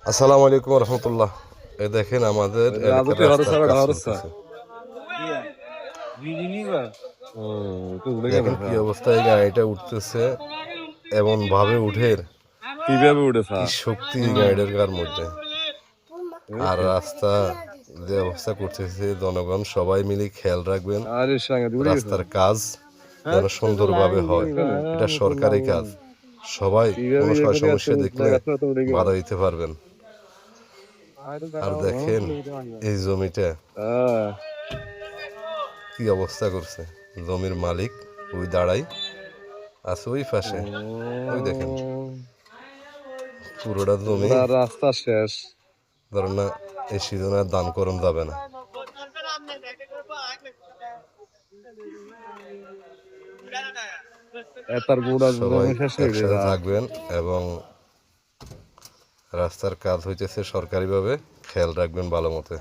আসসালামু আলাইকুম রহমতুল্লাহ। এই দেখেন আমাদের এলাকার রাস্তার কাজ চলতেছে। দেখেন কি অবস্থায় এই গাড়িটা উঠতেছে, এমন ভাবে উঠে, কিভাবে উঠেছে? কি শক্তি এই গাড়িটার গার মধ্যে। আর রাস্তা যে অবস্থা করতেছে, জনগণ সবাই মিলে খেয়াল রাখবেন রাস্তার কাজ যেন সুন্দরভাবে হয়। এটা সরকারি কাজ, সবাই কোনো সমস্যা দেখলে বাধা দিতে পারবেন। আর দেখেন এই জমিটা কি অবস্থা করছে। জমির মালিক ওই দাঁড়াই আছে ওই পাশে, ওই দেখেন পুরোটা জমি রাস্তা শেষ। ধরেন না, এই সিজনে আর দান করণ যাবে না। সবাই একসাথে থাকবেন এবং রাস্তার কাজ হইতেছে সরকারিভাবে, খেয়াল রাখবেন ভালো মতে।